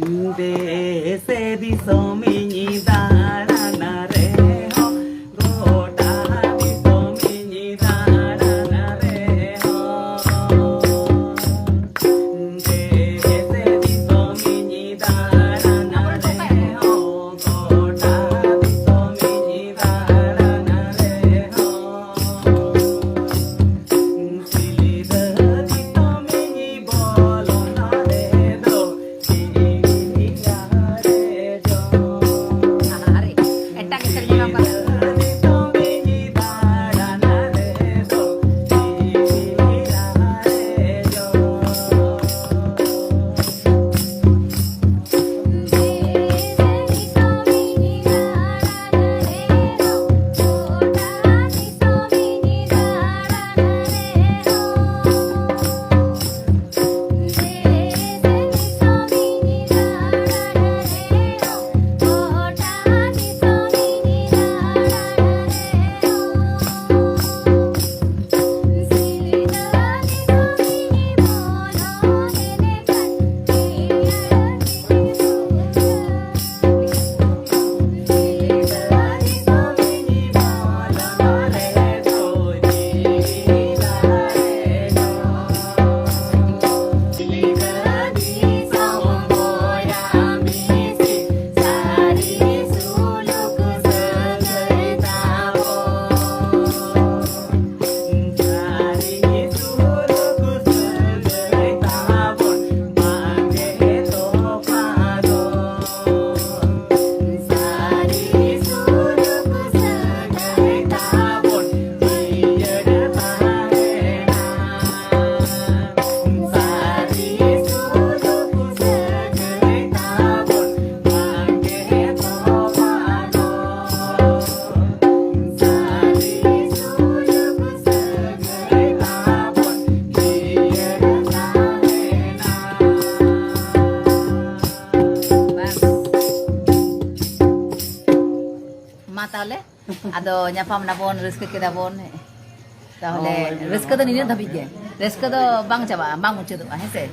Dese di somini darana re ho gota di somini darana re ho Dese di somini darana re ho gota di somini darana re ho Silida di somini bolona re do Tahu ada nyapa menabon rezeki kita bon tahu risk itu ni dah bijak risk itu bang coba bang muncul tu, hese